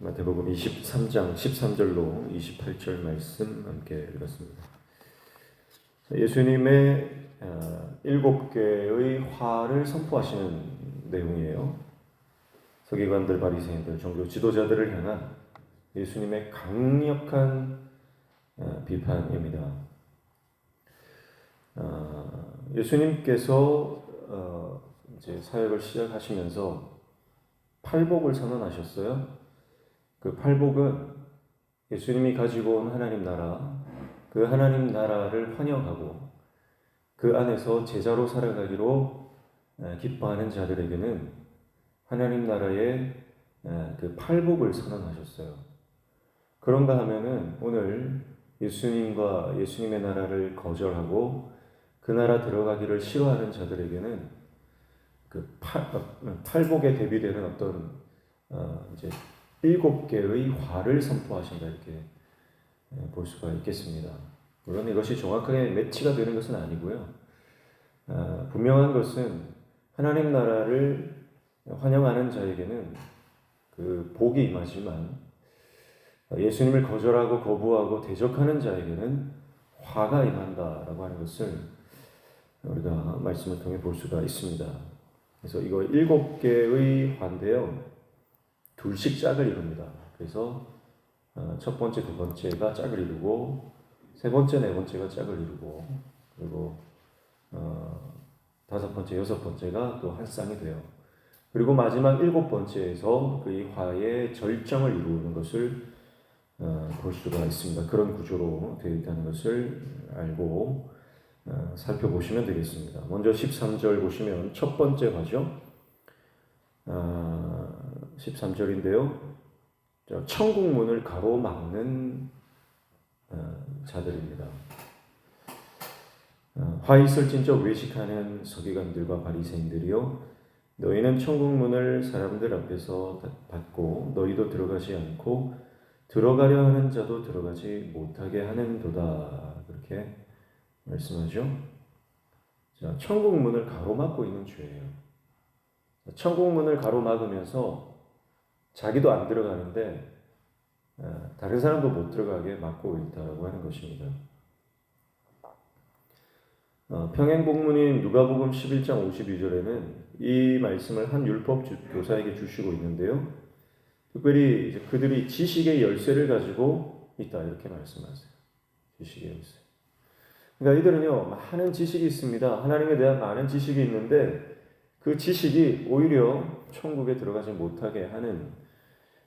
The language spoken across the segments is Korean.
마태복음 23장 13절로 28절 말씀 함께 읽었습니다. 예수님의 7개의 화를 선포하시는 내용이에요. 서기관들, 바리새인들, 종교 지도자들을 향한 예수님의 강력한 비판입니다. 예수님께서 이제 사역을 시작하시면서 팔복을 선언하셨어요. 그 팔복은 예수님이 가지고 온 하나님 나라, 그 하나님 나라를 환영하고 그 안에서 제자로 살아가기로 기뻐하는 자들에게는 하나님 나라의 그 팔복을 선언하셨어요. 그런가 하면은 오늘 예수님과 예수님의 나라를 거절하고 그 나라 들어가기를 싫어하는 자들에게는 그 팔복에 대비되는 어떤 이제 7개의 화를 선포하신다, 이렇게 볼 수가 있겠습니다. 물론 이것이 정확하게 매치가 되는 것은 아니고요. 분명한 것은 하나님 나라를 환영하는 자에게는 그 복이 임하지만 예수님을 거절하고 거부하고 대적하는 자에게는 화가 임한다라고 하는 것을 우리가 말씀을 통해 볼 수가 있습니다. 그래서 이거 7개의 화인데요, 둘씩 짝을 이룹니다. 그래서 첫 번째, 두 번째가 짝을 이루고 세 번째, 네 번째가 짝을 이루고 그리고 다섯 번째, 여섯 번째가 또 한 쌍이 돼요. 그리고 마지막 7번째에서 그 화의 절정을 이루는 것을 볼 수가 있습니다. 그런 구조로 되어 있다는 것을 알고 살펴보시면 되겠습니다. 먼저 13절 보시면 첫 번째 화죠. 13절인데요. 천국 문을 가로막는 자들입니다. 화 있을진저 외식하는 서기관들과 바리새인들이요, 너희는 천국 문을 사람들 앞에서 닫고 너희도 들어가지 않고 들어가려 하는 자도 들어가지 못하게 하는도다, 그렇게 말씀하죠. 자, 천국 문을 가로막고 있는 죄예요. 천국 문을 가로막으면서 자기도 안 들어가는데 다른 사람도 못 들어가게 막고 있다고 하는 것입니다. 평행복문인 누가복음 11장 52절에는 이 말씀을 한 율법 교사에게 주시고 있는데요. 특별히 이제 그들이 지식의 열쇠를 가지고 있다, 이렇게 말씀하세요. 지식의 열쇠. 그러니까 이들은요, 많은 지식이 있습니다. 하나님에 대한 많은 지식이 있는데 그 지식이 오히려 천국에 들어가지 못하게 하는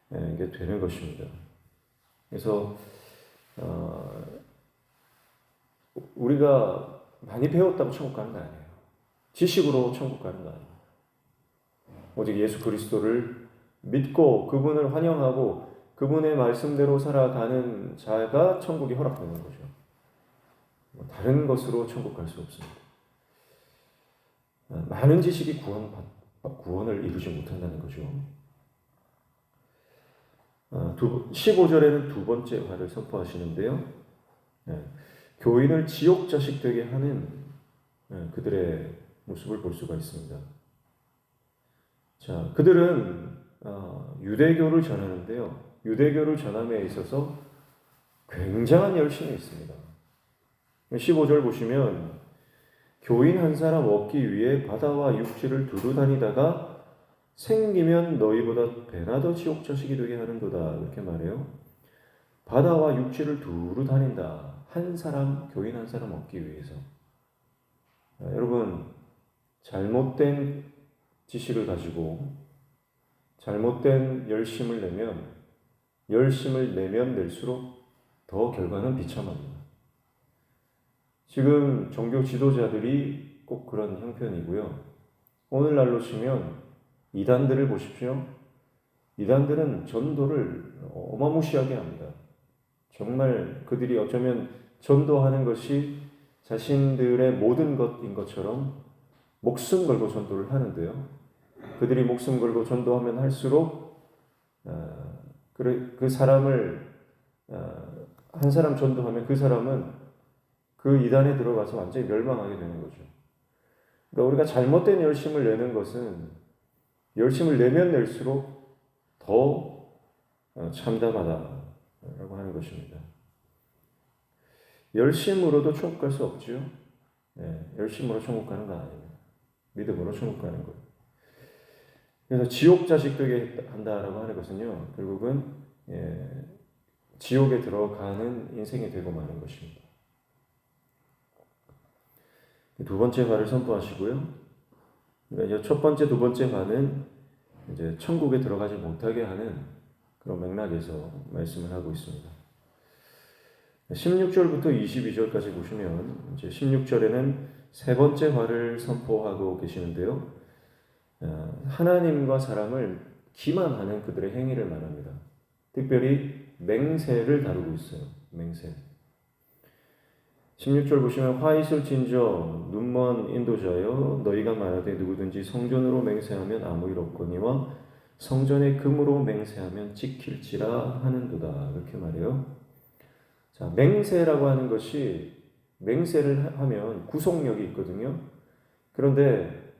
게 되는 것입니다. 그래서 우리가 많이 배웠다고 천국 가는 거 아니에요. 지식으로 천국 가는 거 아니에요. 오직 예수 그리스도를 믿고 그분을 환영하고 그분의 말씀대로 살아가는 자가 천국이 허락되는 거죠. 다른 것으로 천국 갈 수 없습니다. 많은 지식이 구원을 이루지 못한다는 거죠. 15절에는 두 번째 화를 선포하시는데요. 교인을 지옥 자식 되게 하는 그들의 모습을 볼 수가 있습니다. 자, 그들은 유대교를 전하는데요. 유대교를 전함에 있어서 굉장한 열심이 있습니다. 15절 보시면 교인 한 사람 얻기 위해 바다와 육지를 두루 다니다가 생기면 너희보다 배나 더 지옥 자식이 되게 하는도다, 이렇게 말해요. 바다와 육지를 두루 다닌다. 한 사람, 교인 한 사람 얻기 위해서. 여러분, 잘못된 지식을 가지고 잘못된 열심을 내면 낼수록 더 결과는 비참합니다. 지금 종교 지도자들이 꼭 그런 형편이고요. 오늘날로 치면 이단들을 보십시오. 이단들은 전도를 어마무시하게 합니다. 정말 그들이 어쩌면 전도하는 것이 자신들의 모든 것인 것처럼 목숨 걸고 전도를 하는데요. 그들이 목숨 걸고 전도하면 할수록 그 사람을 한 사람 전도하면 그 사람은 그 이단에 들어가서 완전히 멸망하게 되는 거죠. 그러니까 우리가 잘못된 열심을 내는 것은 열심을 내면 낼수록 더 참담하다라고 하는 것입니다. 열심으로도 천국 갈 수 없죠. 열심으로 천국 가는 거 아니에요. 믿음으로 천국 가는 거예요. 그래서 지옥 자식 되게 한다라고 하는 것은요, 결국은 지옥에 들어가는 인생이 되고 마는 것입니다. 두 번째 화를 선포하시고요. 그러니까 첫 번째, 두 번째 화는 이제 천국에 들어가지 못하게 하는 그런 맥락에서 말씀을 하고 있습니다. 16절부터 22절까지 보시면 이제 16절에는 세 번째 화를 선포하고 계시는데요. 하나님과 사람을 기만하는 그들의 행위를 말합니다. 특별히 맹세를 다루고 있어요. 맹세. 16절 보시면 화 있을진저 눈먼 인도자여 너희가 말하되 누구든지 성전으로 맹세하면 아무 일 없거니와 성전의 금으로 맹세하면 찍힐지라 하는도다. 이렇게 말해요. 자, 맹세라고 하는 것이 맹세를 하면 구속력이 있거든요. 그런데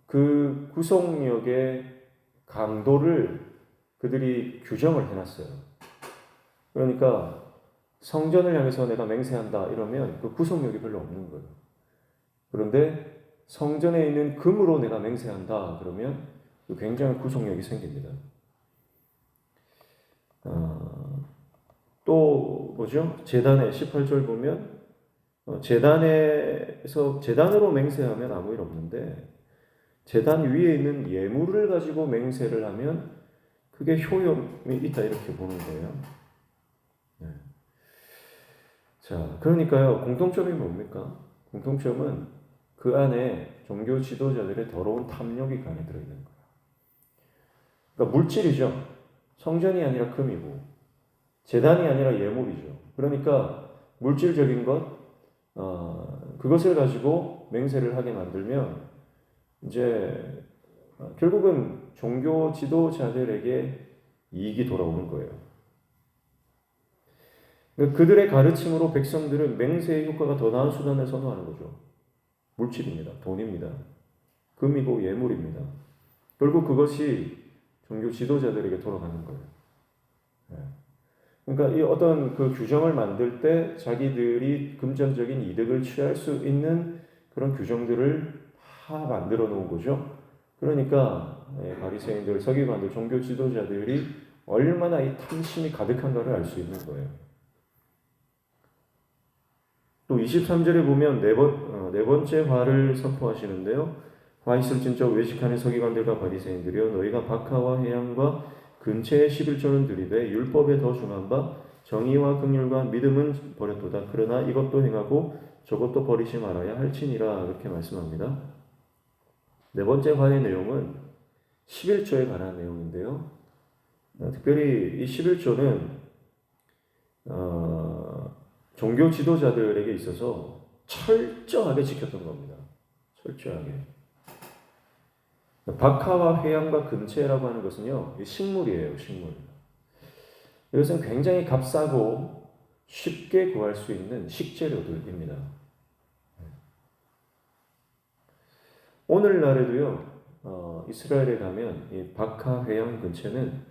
그 구속력의 강도를 그들이 규정을 해놨어요. 그러니까 성전을 향해서 내가 맹세한다 이러면 그 구속력이 별로 없는 거예요. 그런데 성전에 있는 금으로 내가 맹세한다 그러면 굉장한 구속력이 생깁니다. 또 뭐죠? 제단에 18절 보면 제단으로 맹세하면 아무 일 없는데 제단 위에 있는 예물을 가지고 맹세를 하면 그게 효용이 있다 이렇게 보는 거예요. 자, 그러니까요, 공통점이 뭡니까? 공통점은 그 안에 종교 지도자들의 더러운 탐욕이 그 안에 들어있는 거예요. 그러니까 물질이죠. 성전이 아니라 금이고, 제단이 아니라 예물이죠. 그러니까 물질적인 것, 그것을 가지고 맹세를 하게 만들면 이제 결국은 종교 지도자들에게 이익이 돌아오는 거예요. 그들의 가르침으로 백성들은 맹세의 효과가 더 나은 수단을 선호하는 거죠. 물질입니다. 돈입니다. 금이고 예물입니다. 결국 그것이 종교 지도자들에게 돌아가는 거예요. 그러니까 이 어떤 그 규정을 만들 때 자기들이 금전적인 이득을 취할 수 있는 그런 규정들을 다 만들어 놓은 거죠. 그러니까 바리새인들, 서기관들, 종교 지도자들이 얼마나 이 탐심이 가득한가를 알 수 있는 거예요. 또 23절에 보면 네 번째 화를 선포하시는데요. 화 있을진저 외식하는 서기관들과 바리새인들이여 너희가 박하와 해양과 근처의 11조는 들이되 율법에 더 중한 바 정의와 긍휼과 믿음은 버렸도다. 그러나 이것도 행하고 저것도 버리지 말아야 할지니라. 이렇게 말씀합니다. 네 번째 화의 내용은 11조에 관한 내용인데요. 특별히 이 11조는 종교 지도자들에게 있어서 철저하게 지켰던 겁니다. 철저하게. 박하와 회양과 근체라고 하는 것은요, 식물이에요, 식물. 이것은 굉장히 값싸고 쉽게 구할 수 있는 식재료들입니다. 오늘날에도요, 이스라엘에 가면 이 박하, 회양, 근체는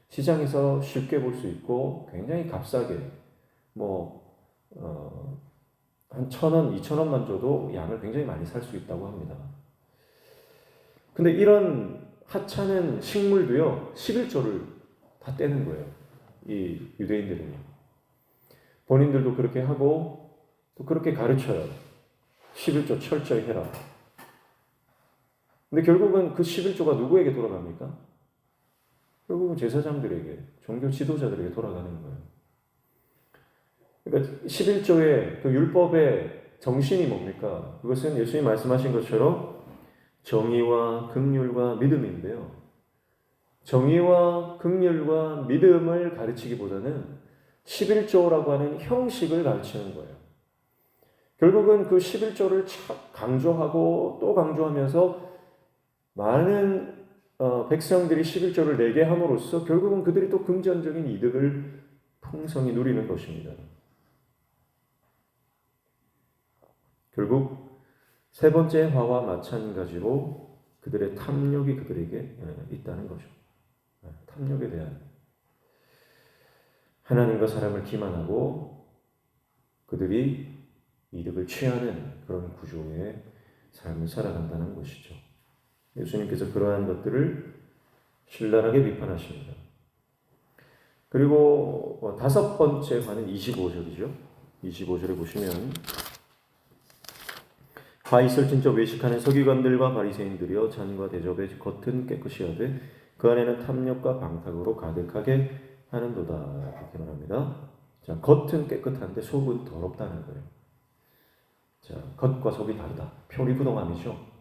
시장에서 쉽게 볼 수 있고 굉장히 값싸게 한 1,000원, 2,000원만 줘도 양을 굉장히 많이 살 수 있다고 합니다. 근데 이런 하찮은 식물도요, 11조를 다 떼는 거예요. 이 유대인들은요. 본인들도 그렇게 하고 또 그렇게 가르쳐요. 11조 철저히 해라. 근데 결국은 그 11조가 누구에게 돌아갑니까? 결국은 제사장들에게, 종교 지도자들에게 돌아가는 거예요. 그러니까 11조의 그 율법의 정신이 뭡니까? 그것은 예수님이 말씀하신 것처럼 정의와 긍휼과 믿음인데요. 정의와 긍휼과 믿음을 가르치기보다는 11조라고 하는 형식을 가르치는 거예요. 결국은 그 11조를 강조하고 또 강조하면서 많은 백성들이 11조를 내게 함으로써 결국은 그들이 또 금전적인 이득을 풍성히 누리는 것입니다. 결국 세 번째 화와 마찬가지로 그들의 탐욕이 그들에게 있다는 거죠. 탐욕에 대한 하나님과 사람을 기만하고 그들이 이득을 취하는 그런 구조의 삶을 살아간다는 것이죠. 예수님께서 그러한 것들을 신랄하게 비판하십니다. 그리고 다섯 번째 관은 25절이죠. 25절에 보시면 화 있을 진짜 외식하는 서기관들과 바리새인들이여 잔과 대접의 겉은 깨끗이 하되 그 안에는 탐욕과 방탕으로 가득하게 하는도다. 이렇게 말합니다. 자, 겉은 깨끗한데 속은 더럽다는 거예요. 자, 겉과 속이 다르다. 표리부동함이죠.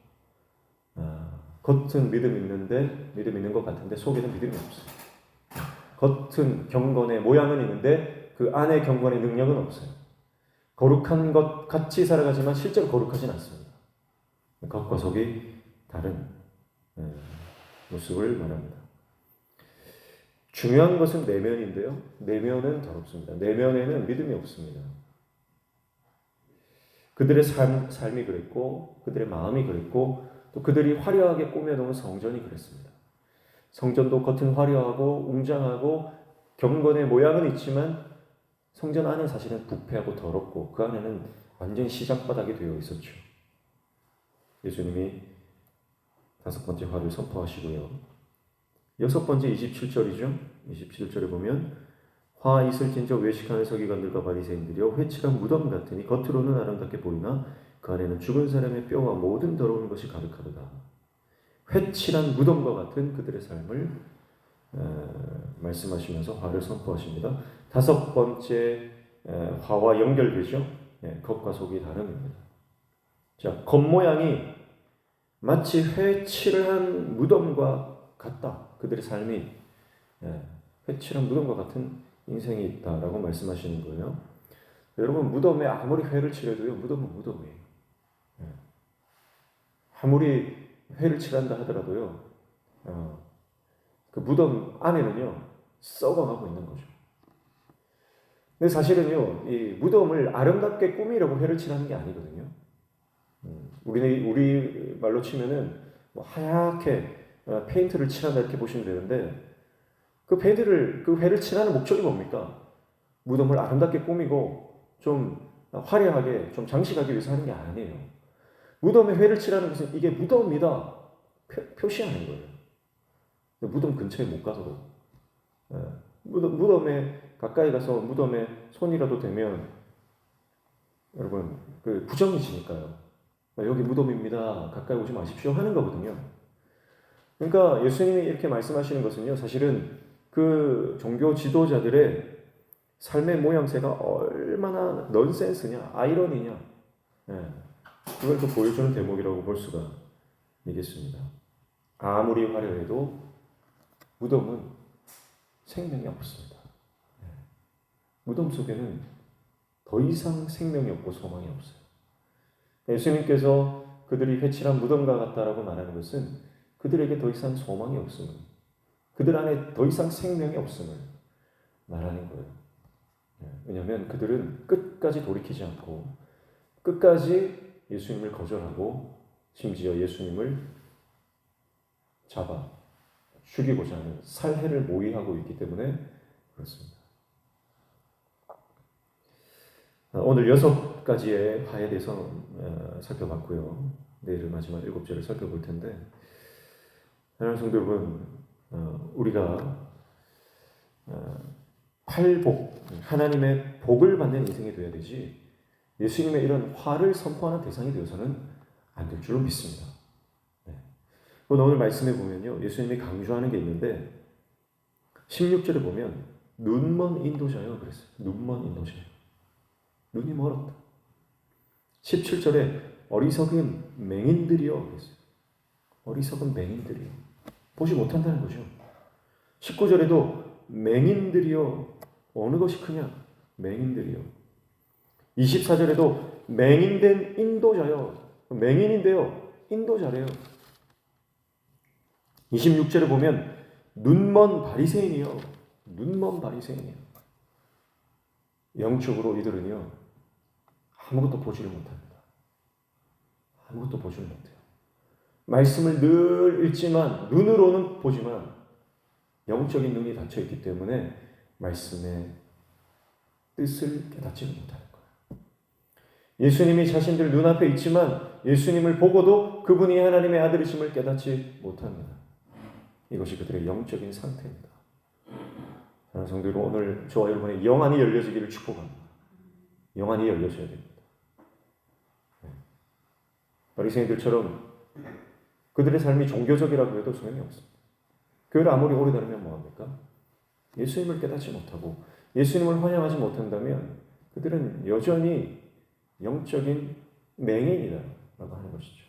겉은 믿음 있는 것 같은데 속에는 믿음이 없어요. 겉은 경건의 모양은 있는데 그 안에 경건의 능력은 없어요. 거룩한 것 같이 살아가지만 실제로 거룩하진 않습니다. 겉과 속이 다른 모습을 말합니다. 중요한 것은 내면인데요. 내면은 더럽습니다. 내면에는 믿음이 없습니다. 그들의 삶이 그랬고 그들의 마음이 그랬고 또 그들이 화려하게 꾸며놓은 성전이 그랬습니다. 성전도 겉은 화려하고 웅장하고 경건의 모양은 있지만 성전 안은 사실은 부패하고 더럽고 그 안에는 완전히 시장바닥이 되어 있었죠. 예수님이 다섯 번째 화를 선포하시고요. 여섯 번째 27절이죠. 27절에 보면 화 있을진저 외식하는 서기관들과 바리새인들이여 회칠한 무덤 같으니 겉으로는 아름답게 보이나 그 안에는 죽은 사람의 뼈와 모든 더러운 것이 가득하도다. 회칠한 무덤과 같은 그들의 삶을 말씀하시면서 화를 선포하십니다. 다섯 번째 화와 연결되죠. 겉과 속이 다름입니다. 자, 겉모양이 마치 회칠한 무덤과 같다. 그들의 삶이 회칠한 무덤과 같은 인생이 있다라고 말씀하시는 거예요. 여러분, 무덤에 아무리 회를 칠해도요, 무덤은 무덤이에요. 아무리 회를 칠한다 하더라도요, 그 무덤 안에는요, 썩어가고 있는 거죠. 근데 사실은요, 이 무덤을 아름답게 꾸미려고 회를 칠하는 게 아니거든요. 우리 말로 치면은 뭐 하얗게 페인트를 칠한다 이렇게 보시면 되는데 그 회를 칠하는 목적이 뭡니까? 무덤을 아름답게 꾸미고 좀 화려하게 좀 장식하기 위해서 하는 게 아니에요. 무덤에 회를 칠하는 것은 이게 무덤이다 표시하는 거예요. 무덤 근처에 못 가서도 무덤에 가까이 가서 무덤에 손이라도 대면 여러분 그 부정해지니까요. 여기 무덤입니다. 가까이 오지 마십시오 하는 거거든요. 그러니까 예수님이 이렇게 말씀하시는 것은요, 사실은 그 종교 지도자들의 삶의 모양새가 얼마나 넌센스냐, 아이러니냐, 그걸 또 보여주는 대목이라고 볼 수가 있겠습니다. 아무리 화려해도 무덤은 생명이 없습니다. 무덤 속에는 더 이상 생명이 없고 소망이 없어요. 예수님께서 그들이 회칠한 무덤과 같다라고 말하는 것은 그들에게 더 이상 소망이 없음을, 그들 안에 더 이상 생명이 없음을 말하는 거예요. 왜냐하면 그들은 끝까지 돌이키지 않고 끝까지 예수님을 거절하고 심지어 예수님을 잡아 죽이고자 하는 살해를 모의하고 있기 때문에 그렇습니다. 오늘 6가지의 화에 대해서 살펴봤고요. 내일 마지막 7절을 살펴볼 텐데, 하나님 성도 여러분, 우리가 팔복, 하나님의 복을 받는 인생이 되어야 되지 예수님의 이런 화를 선포하는 대상이 되어서는 안 될 줄로 믿습니다. 오늘 말씀에 보면요, 예수님이 강조하는 게 있는데 16절에 보면 눈먼 인도자요 그랬어요. 눈먼 인도자요. 눈이 멀었다. 17절에 어리석은 맹인들이요 그랬어요. 어리석은 맹인들이요. 보지 못한다는 거죠. 19절에도 맹인들이요. 어느 것이 크냐? 맹인들이요. 24절에도 맹인된 인도자요. 맹인인데요. 인도자래요. 26절에 보면 눈먼 바리새인이요. 눈먼 바리새인이요. 영적으로 이들은요. 아무것도 보지를 못합니다. 아무것도 보지를 못해요. 말씀을 늘 읽지만 눈으로는 보지만 영적인 눈이 닫혀 있기 때문에 말씀의 뜻을 깨닫지는 못하는 거예요. 예수님이 자신들 눈앞에 있지만 예수님을 보고도 그분이 하나님의 아들이심을 깨닫지 못합니다. 이것이 그들의 영적인 상태입니다. 사랑하는 성도 여러분, 오늘 저와 여러분의 영안이 열려지기를 축복합니다. 영안이 열려져야 됩니다. 바리새인들처럼 그들의 삶이 종교적이라고 해도 소용이 없습니다. 교회를 아무리 오래 다니면 뭐합니까? 예수님을 깨닫지 못하고 예수님을 환영하지 못한다면 그들은 여전히 영적인 맹인이다라고 하는 것이죠.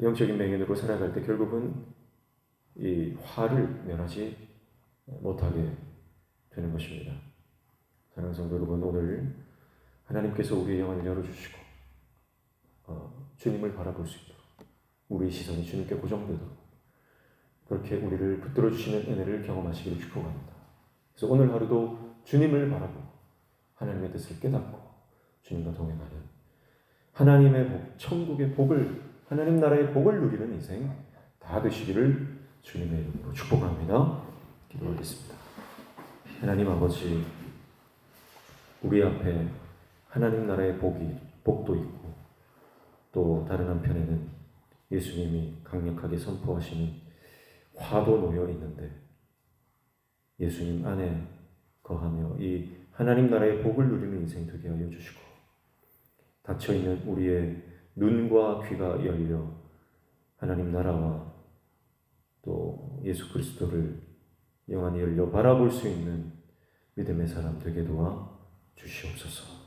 영적인 맹인으로 살아갈 때 결국은 이 화를 면하지 못하게 되는 것입니다. 사랑하는 성도 여러분, 오늘 하나님께서 우리의 영을 열어주시고 주님을 바라볼 수 있도록 우리의 시선이 주님께 고정되도록 그렇게 우리를 붙들어 주시는 은혜를 경험하시기를 축복합니다. 그래서 오늘 하루도 주님을 바라보고 하나님의 뜻을 깨닫고 주님과 동행하는 하나님의 복, 천국의 복을, 하나님 나라의 복을 누리는 인생 다 되시기를 주님의 이름으로 축복합니다. 기도하겠습니다. 하나님 아버지, 우리 앞에 하나님 나라의 복도 있고 또 다른 한편에는 예수님이 강력하게 선포하시는 화도 놓여 있는데 예수님 안에 거하며 이 하나님 나라의 복을 누리는 인생 되게 하여 주시고 닫혀있는 우리의 눈과 귀가 열려 하나님 나라와 또 예수 그리스도를 영원히 열려 바라볼 수 있는 믿음의 사람 되게 도와 주시옵소서.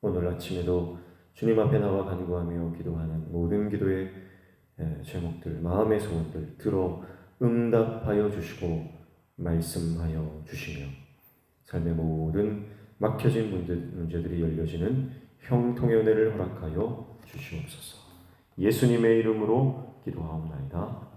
오늘 아침에도 주님 앞에 나와 간구하며 기도하는 모든 기도의 제목들, 마음의 소원들 들어 응답하여 주시고 말씀하여 주시며 삶의 모든 막혀진 문제들이 열려지는 형통의 은혜를 허락하여 주시옵소서. 예수님의 이름으로 기도하옵나이다.